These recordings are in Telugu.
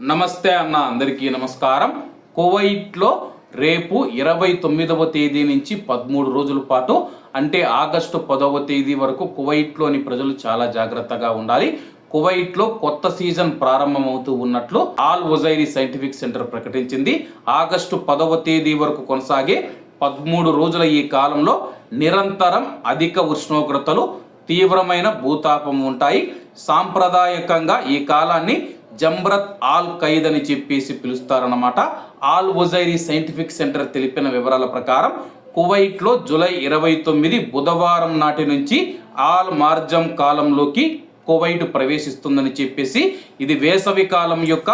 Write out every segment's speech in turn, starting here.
నమస్తే అన్న, అందరికీ నమస్కారం. కువైట్లో రేపు 29వ తేదీ నుంచి 13 రోజుల పాటు అంటే ఆగస్టు 10వ తేదీ వరకు కువైట్లోని ప్రజలు చాలా జాగ్రత్తగా ఉండాలి. కువైట్లో కొత్త సీజన్ ప్రారంభమవుతూ ఉన్నట్లు ఆల్ ఉజైరీ సైంటిఫిక్ సెంటర్ ప్రకటించింది. ఆగస్టు 10వ తేదీ వరకు కొనసాగే 13 రోజుల ఈ కాలంలో నిరంతరం అధిక ఉష్ణోగ్రతలు, తీవ్రమైన భూతాపం ఉంటాయి. సాంప్రదాయకంగా ఈ కాలాన్ని జంబ్రత్ ఆల్ ఖైద్ అని చెప్పేసి పిలుస్తారన్నమాట. ఆల్ ఉజైరీ సైంటిఫిక్ సెంటర్ తెలిపిన వివరాల ప్రకారం కువైట్లో జూలై 29 బుధవారం నాటి నుంచి ఆల్ మార్జం కాలంలోకి కువైట్ ప్రవేశిస్తుందని చెప్పేసి, ఇది వేసవి కాలం యొక్క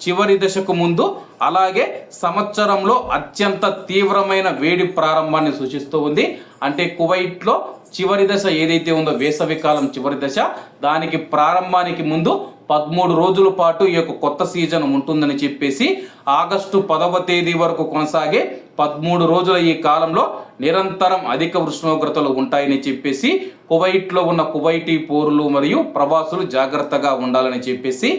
చివరి దశకు ముందు, అలాగే సంవత్సరంలో అత్యంత తీవ్రమైన వేడి ప్రారంభాన్ని సూచిస్తూ ఉంది. అంటే కువైట్లో చివరి దశ ఏదైతే ఉందో వేసవి కాలం చివరి దశ, దానికి ప్రారంభానికి ముందు 13 రోజుల పాటు ఈ యొక్క కొత్త సీజన్ ఉంటుందని చెప్పేసి, ఆగస్టు 10వ తేదీ వరకు కొనసాగే 13 రోజుల ఈ కాలంలో నిరంతరం అధిక ఉష్ణోగ్రతలు ఉంటాయని చెప్పేసి కువైట్లో ఉన్న కువైటీ పౌరులు మరియు ప్రవాసులు జాగ్రత్తగా ఉండాలని చెప్పేసి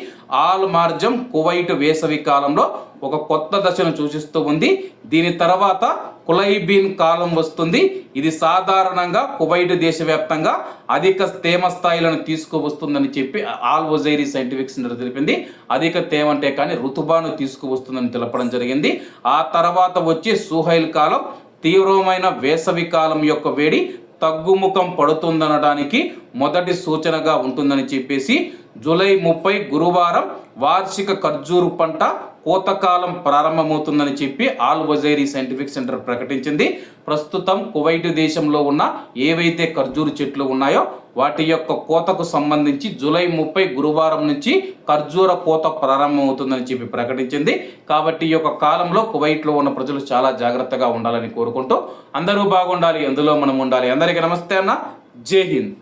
ఆల్ మార్జం కువైట్ వేసవి కాలంలో ఒక కొత్త దశను సూచిస్తూ ఉంది. దీని తర్వాత కులైబీన్ కాలం వస్తుంది. ఇది సాధారణంగా కువైట్ దేశవ్యాప్తంగా అధిక తేమ స్థాయిలను తీసుకువస్తుందని చెప్పి ఆల్ ఉజైరీ సైంటిఫిక్ సెంటర్ తెలిపింది. అధిక తేమ అంటే కానీ ఋతుబాను తీసుకువస్తుందని తెలపడం జరిగింది. ఆ తర్వాత వచ్చే సుహైల్ కాలం తీవ్రమైన వేసవి కాలం యొక్క వేడి తగ్గుముఖం పడుతుందనడానికి మొదటి సూచనగా ఉంటుందని చెప్పేసి, జూలై 30 గురువారం వార్షిక ఖర్జూరు పంట కోతకాలం ప్రారంభమవుతుందని చెప్పి ఆల్ ఉజైరీ సైంటిఫిక్ సెంటర్ ప్రకటించింది. ప్రస్తుతం కువైట్ దేశంలో ఉన్న ఏవైతే ఖర్జూరు చెట్లు ఉన్నాయో వాటి యొక్క కోతకు సంబంధించి జూలై 30 గురువారం నుంచి ఖర్జూర కోత ప్రారంభమవుతుందని చెప్పి ప్రకటించింది. కాబట్టి ఈ యొక్క కాలంలో కువైట్లో ఉన్న ప్రజలు చాలా జాగ్రత్తగా ఉండాలని కోరుకుంటూ, అందరూ బాగుండాలి, అందులో మనం ఉండాలి. అందరికీ నమస్తే అన్న, జై హింద్.